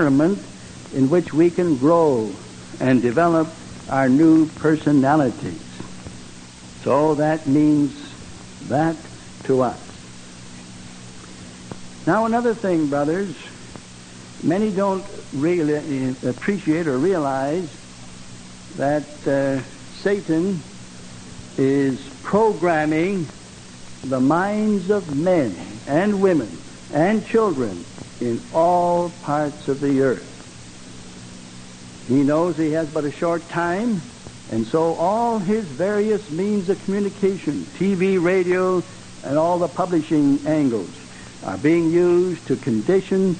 environment in which we can grow and develop our new personalities. So that means that to us. Now another thing, brothers, many don't really appreciate or realize that Satan is programming the minds of men and women and children in all parts of the earth. He knows he has but a short time, and so all his various means of communication, TV, radio, and all the publishing angles are being used to condition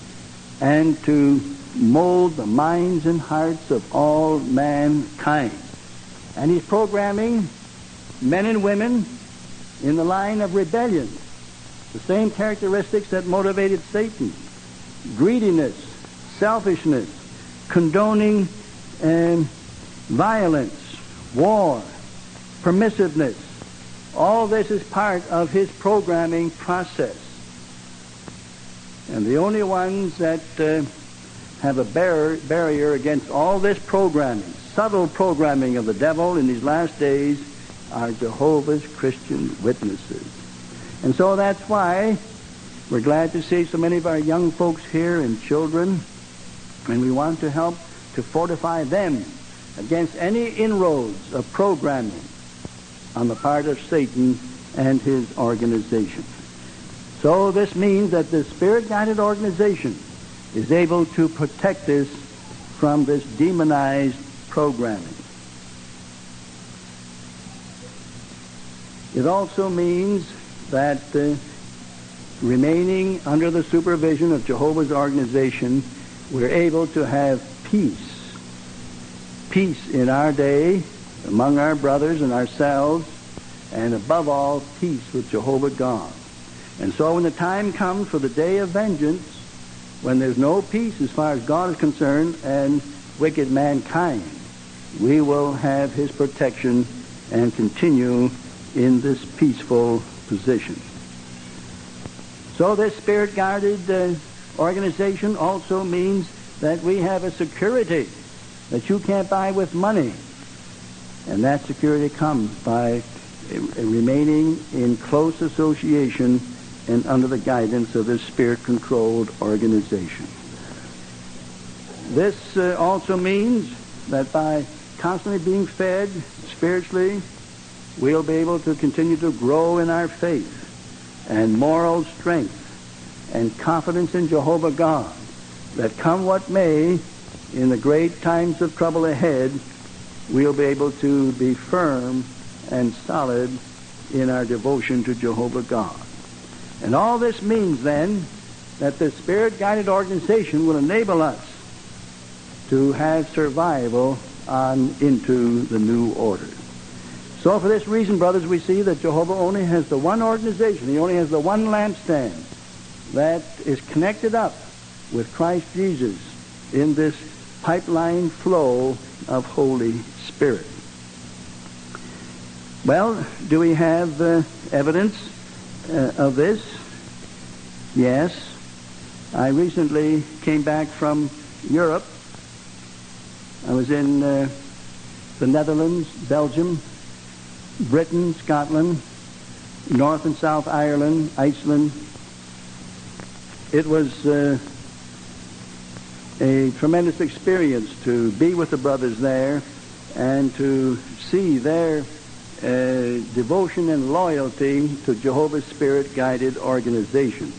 and to mold the minds and hearts of all mankind. And he's programming men and women in the line of rebellion, the same characteristics that motivated Satan: greediness, selfishness, condoning violence, war, permissiveness. All this is part of his programming process. And the only ones that have a barrier against all this programming, subtle programming of the devil in these last days, are Jehovah's Christian Witnesses. And so that's why we're glad to see so many of our young folks here and children, and we want to help to fortify them against any inroads of programming on the part of Satan and his organization. So this means that the Spirit-guided organization is able to protect us from this demonized programming. It also means that remaining under the supervision of Jehovah's organization, we're able to have peace. Peace in our day, among our brothers and ourselves, and above all, peace with Jehovah God. And so when the time comes for the day of vengeance, when there's no peace as far as God is concerned and wicked mankind, we will have his protection and continue in this peaceful position. So this Spirit-guided organization also means that we have a security that you can't buy with money. And that security comes by remaining in close association and under the guidance of this Spirit-controlled organization. This also means that by constantly being fed spiritually, we'll be able to continue to grow in our faith and moral strength and confidence in Jehovah God, that come what may, in the great times of trouble ahead, we'll be able to be firm and solid in our devotion to Jehovah God. And all this means then that the Spirit-guided organization will enable us to have survival on into the new order. So for this reason, brothers, we see that Jehovah only has the one organization. He only has the one lampstand that is connected up with Christ Jesus in this pipeline flow of Holy Spirit. Well, do we have evidence of this? Yes. I recently came back from Europe. I was in the Netherlands, Belgium, Britain, Scotland, North and South Ireland, Iceland. It was a tremendous experience to be with the brothers there and to see their devotion and loyalty to Jehovah's Spirit-guided organization.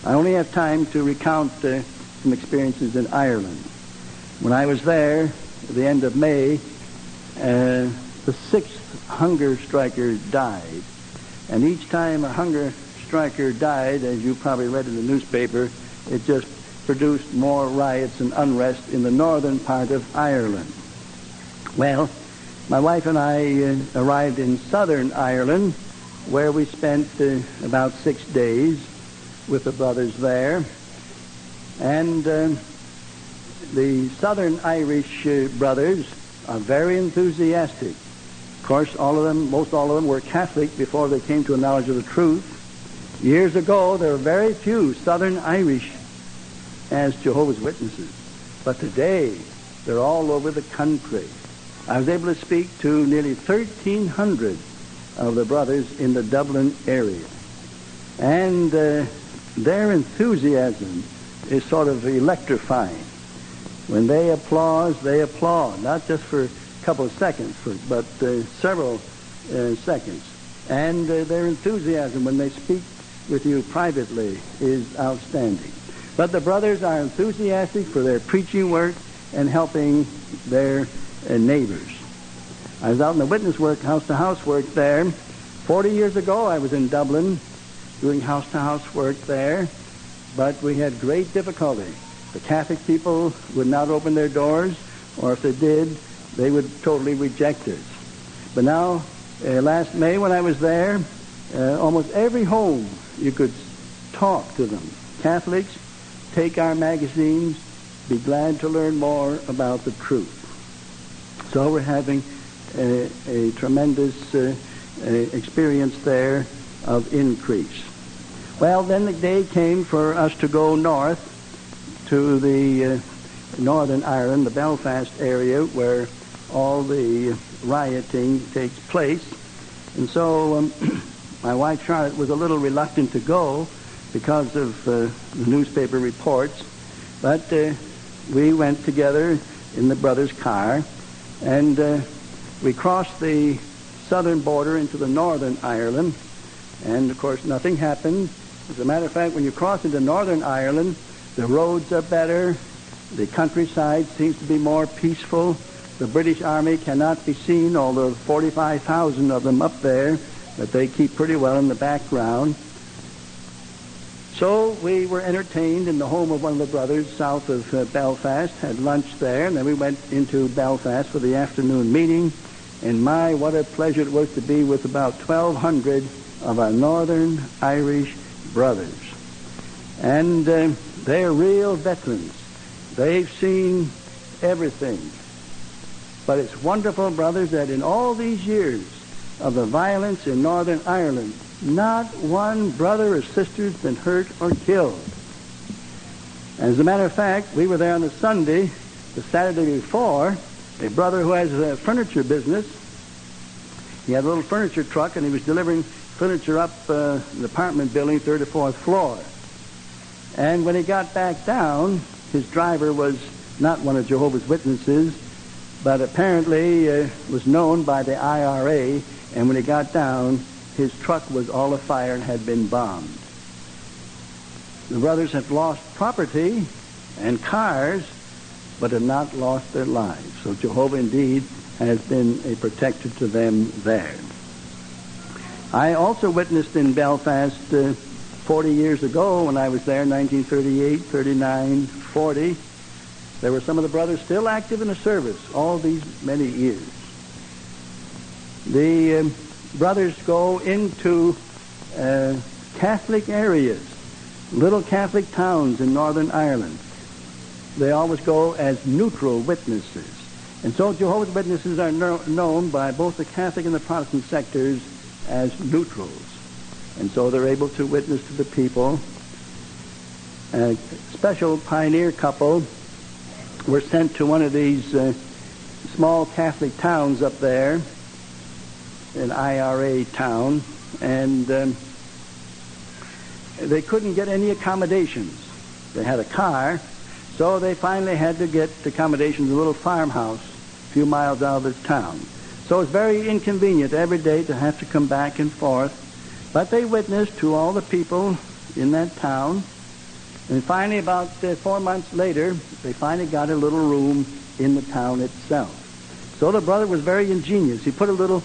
I only have time to recount some experiences in Ireland. When I was there at the end of May, the sixth hunger striker died. And each time a hunger striker died, as you probably read in the newspaper, it just produced more riots and unrest in the northern part of Ireland. Well, my wife and I arrived in southern Ireland, where we spent about 6 days with the brothers there. And the southern Irish brothers are very enthusiastic. Of course, most all of them were Catholic before they came to a knowledge of the truth. Years ago, there were very few southern Irish as Jehovah's Witnesses. But today, they're all over the country. I was able to speak to nearly 1,300 of the brothers in the Dublin area. And their enthusiasm is sort of electrifying. When they applaud, not just for a couple of seconds, but several seconds. And their enthusiasm when they speak with you privately is outstanding. But the brothers are enthusiastic for their preaching work and helping their neighbors. I was out in the witness work, house-to-house work there. 40 years ago, I was in Dublin doing house-to-house work there, but we had great difficulty. The Catholic people would not open their doors, or if they did, they would totally reject us. But now, last May when I was there, almost every home you could talk to them. Catholics, take our magazines, be glad to learn more about the truth. So we're having a tremendous experience there of increase. Well, then the day came for us to go north to the Northern Ireland, the Belfast area, where all the rioting takes place. And so my wife Charlotte was a little reluctant to go because of the newspaper reports. But we went together in the brothers' car, and we crossed the southern border into the Northern Ireland. And, of course, nothing happened. As a matter of fact, when you cross into Northern Ireland, the roads are better. The countryside seems to be more peaceful. The British Army cannot be seen, although 45,000 of them up there, but they keep pretty well in the background. So we were entertained in the home of one of the brothers south of Belfast, had lunch there, and then we went into Belfast for the afternoon meeting. And my, what a pleasure it was to be with about 1,200 of our Northern Irish brothers. And they're real veterans. They've seen everything. But it's wonderful, brothers, that in all these years of the violence in Northern Ireland, not one brother or sister has been hurt or killed. As a matter of fact, we were there on the Sunday, the Saturday before. A brother who has a furniture business, he had a little furniture truck, and he was delivering furniture up the apartment building, 3rd or 4th floor. And when he got back down, his driver was not one of Jehovah's Witnesses, but apparently was known by the IRA, and when he got down, his truck was all afire and had been bombed. The brothers have lost property and cars, but have not lost their lives. So Jehovah indeed has been a protector to them there. I also witnessed in Belfast 40 years ago when I was there, 1938, 39, 40. There were some of the brothers still active in the service all these many years. The brothers go into Catholic areas, little Catholic towns in Northern Ireland. They always go as neutral witnesses. And so Jehovah's Witnesses are known by both the Catholic and the Protestant sectors as neutrals. And so they're able to witness to the people. A special pioneer couple were sent to one of these small Catholic towns up there, an IRA town, and they couldn't get any accommodations. They had a car, so they finally had to get accommodations in a little farmhouse a few miles out of the town. So it's very inconvenient every day to have to come back and forth. But they witnessed to all the people in that town. And finally, about 4 months later, they finally got a little room in the town itself. So the brother was very ingenious. He put a little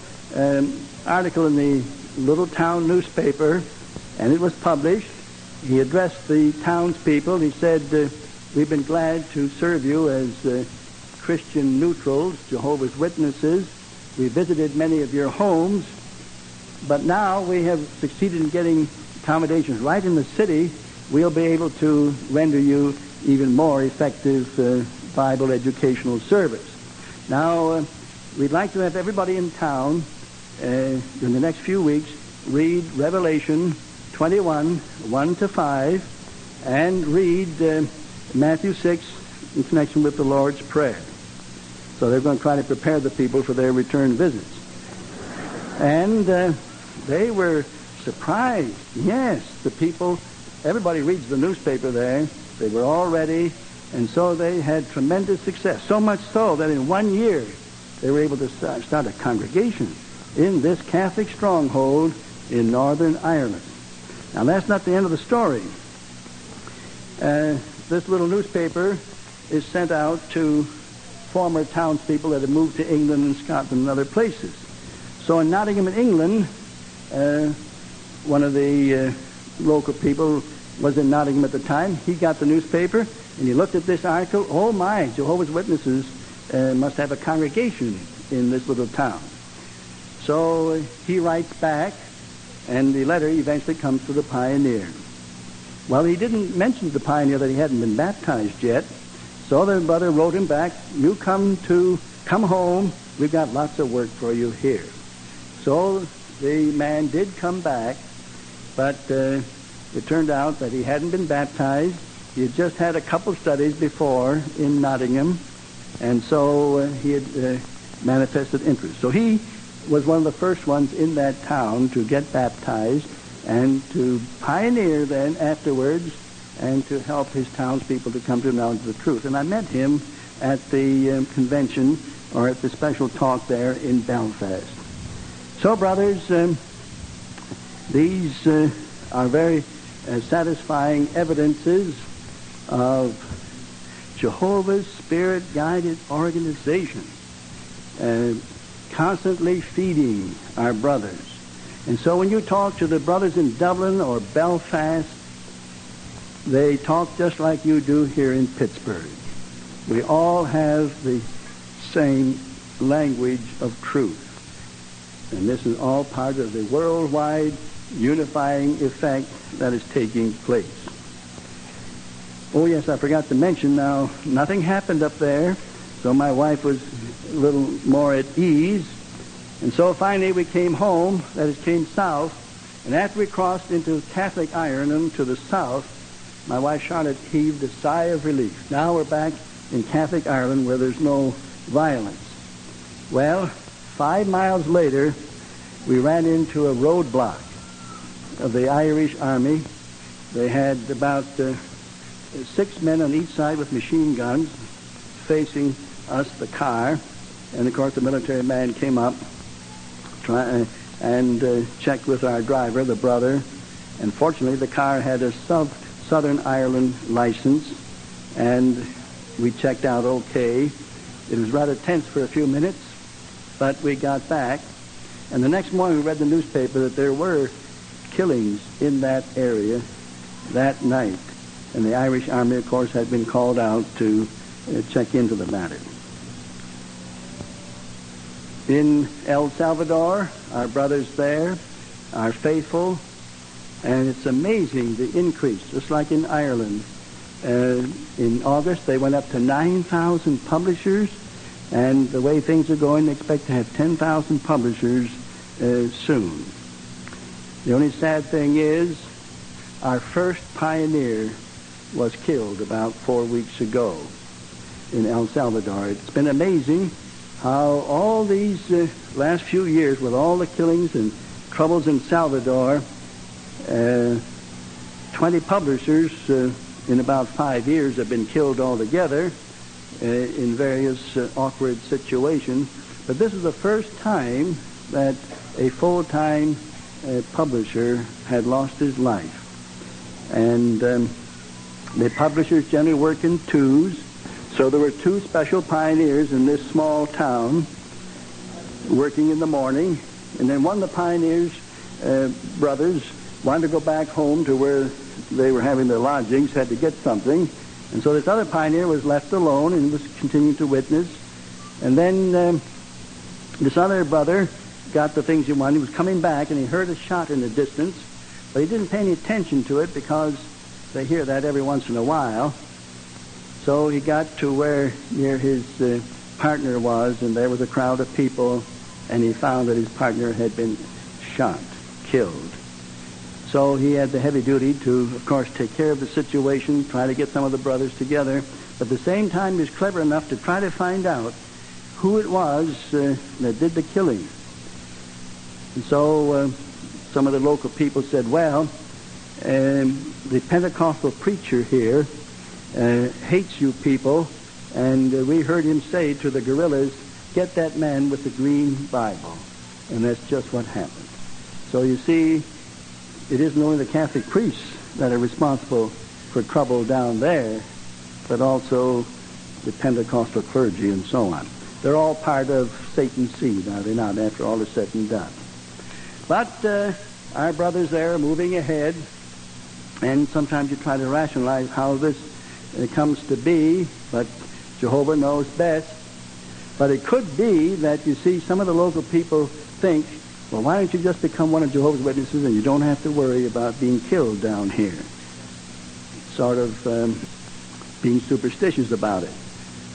article in the little town newspaper, and it was published. He addressed the townspeople. He said, we've been glad to serve you as Christian neutrals, Jehovah's Witnesses. We visited many of your homes, but now we have succeeded in getting accommodations right in the city. We'll be able to render you even more effective Bible educational service. Now, we'd like to have everybody in town in the next few weeks read Revelation 21, 1 to 5, and read Matthew 6 in connection with the Lord's Prayer. So they're going to try to prepare the people for their return visits. And they were surprised. Yes, the people, everybody reads the newspaper there. They were all ready, and so they had tremendous success. So much so that in 1 year they were able to start a congregation in this Catholic stronghold in Northern Ireland. Now that's not the end of the story. This little newspaper is sent out to former townspeople that have moved to England and Scotland and other places. So in Nottingham, in England, one of the local people was in Nottingham at the time. He got the newspaper, and he looked at this article. Oh my, Jehovah's Witnesses must have a congregation in this little town. So he writes back, and the letter eventually comes to the pioneer. Well, he didn't mention to the pioneer that he hadn't been baptized yet. So the brother wrote him back, you come home, we've got lots of work for you here. So the man did come back, but it turned out that he hadn't been baptized. He had just had a couple studies before in Nottingham, and so he had manifested interest. So he was one of the first ones in that town to get baptized and to pioneer then afterwards and to help his townspeople to come to the knowledge of the truth. And I met him at the convention or at the special talk there in Belfast. So, brothers, these are very satisfying evidences of Jehovah's Spirit-guided organization, constantly feeding our brothers. And so when you talk to the brothers in Dublin or Belfast, they talk just like you do here in Pittsburgh. We all have the same language of truth. And this is all part of the worldwide unifying effect that is taking place. Oh yes, I forgot to mention now, nothing happened up there, so my wife was a little more at ease. And so finally we came home, that is, came south, and after we crossed into Catholic Ireland to the south, my wife Charlotte heaved a sigh of relief. Now we're back in Catholic Ireland where there's no violence. Well, 5 miles later, we ran into a roadblock of the Irish Army. They had about 6 men on each side with machine guns facing us, the car. And, of course, the military man came up and checked with our driver, the brother. And fortunately, the car had a Southern Ireland license, and we checked out okay. It was rather tense for a few minutes, but we got back. And the next morning, we read the newspaper that there were killings in that area that night. And the Irish Army, of course, had been called out to check into the matter. In El Salvador, our brothers there are faithful, and it's amazing the increase, just like in Ireland. In August, they went up to 9,000 publishers, and the way things are going, they expect to have 10,000 publishers soon. The only sad thing is, our first pioneer was killed about 4 weeks ago in El Salvador. It's been amazing how all these last few years, with all the killings and troubles in Salvador, 20 publishers in about 5 years have been killed altogether in various awkward situations. But this is the first time that a full-time publisher had lost his life. And the publishers generally work in twos. So there were 2 special pioneers in this small town working in the morning. And then one of the pioneers' brothers wanted to go back home to where they were having their lodgings, had to get something. And so this other pioneer was left alone and was continuing to witness. And then this other brother got the things he wanted. He was coming back, and he heard a shot in the distance, but he didn't pay any attention to it because they hear that every once in a while. So he got to where near his partner was, and there was a crowd of people, and he found that his partner had been shot, killed. So he had the heavy duty to, of course, take care of the situation, try to get some of the brothers together. But at the same time, he was clever enough to try to find out who it was that did the killing. And so some of the local people said, well, the Pentecostal preacher here hates you people, and we heard him say to the guerrillas, get that man with the green Bible. And that's just what happened. So you see, it isn't only the Catholic priests that are responsible for trouble down there, but also the Pentecostal clergy and so on. They're all part of Satan's seed, are they not, after all is said and done? But our brothers there are moving ahead, and sometimes you try to rationalize how this comes to be, but Jehovah knows best. But it could be that, you see, some of the local people think, well, why don't you just become one of Jehovah's Witnesses and you don't have to worry about being killed down here? Sort of being superstitious about it.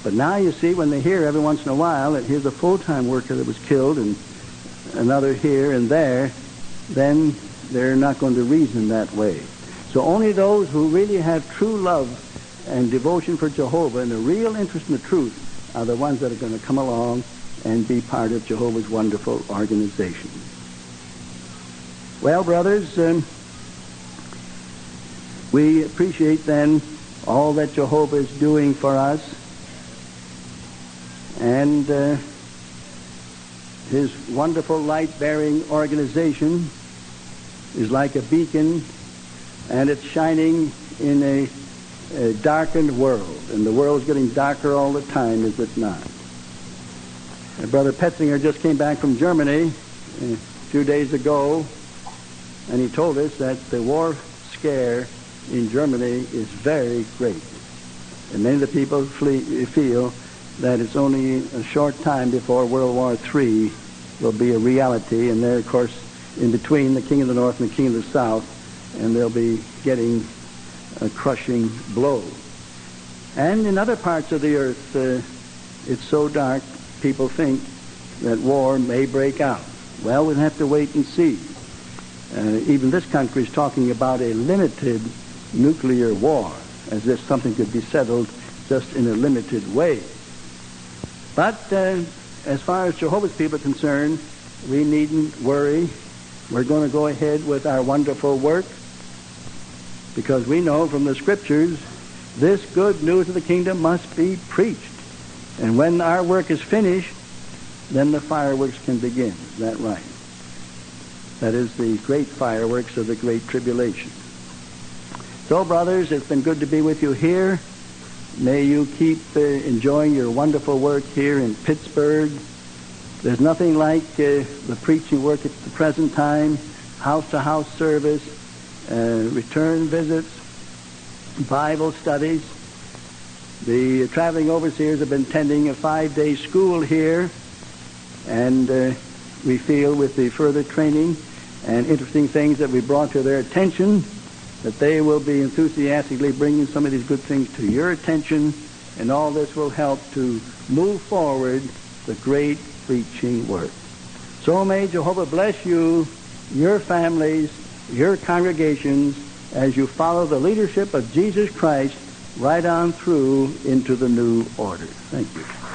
But now you see, when they hear every once in a while that here's a full-time worker that was killed and another here and there, then they're not going to reason that way. So only those who really have true love and devotion for Jehovah and a real interest in the truth are the ones that are going to come along and be part of Jehovah's wonderful organization. Well, brothers, we appreciate then all that Jehovah is doing for us, and his wonderful light-bearing organization is like a beacon, and it's shining in a darkened world, and the world's getting darker all the time, is it not? Brother Petzinger just came back from Germany a few days ago, and he told us that the war scare in Germany is very great. And many of the people feel that it's only a short time before World War III will be a reality, and they're, of course, in between the King of the North and the King of the South, and they'll be getting a crushing blow. And in other parts of the earth, it's so dark, people think that war may break out. Well, we'll have to wait and see. Even this country is talking about a limited nuclear war, as if something could be settled just in a limited way. But as far as Jehovah's people are concerned, we needn't worry. We're going to go ahead with our wonderful work, because we know from the Scriptures this good news of the kingdom must be preached. And when our work is finished, then the fireworks can begin. Is that right? That is the great fireworks of the Great Tribulation. So, brothers, it's been good to be with you here. May you keep enjoying your wonderful work here in Pittsburgh. There's nothing like the preaching work at the present time, house-to-house service, return visits, Bible studies. The traveling overseers have been attending a 5-day school here, and we feel with the further training and interesting things that we brought to their attention, that they will be enthusiastically bringing some of these good things to your attention, and all this will help to move forward the great preaching work. So may Jehovah bless you, your families, your congregations, as you follow the leadership of Jesus Christ right on through into the new order. Thank you.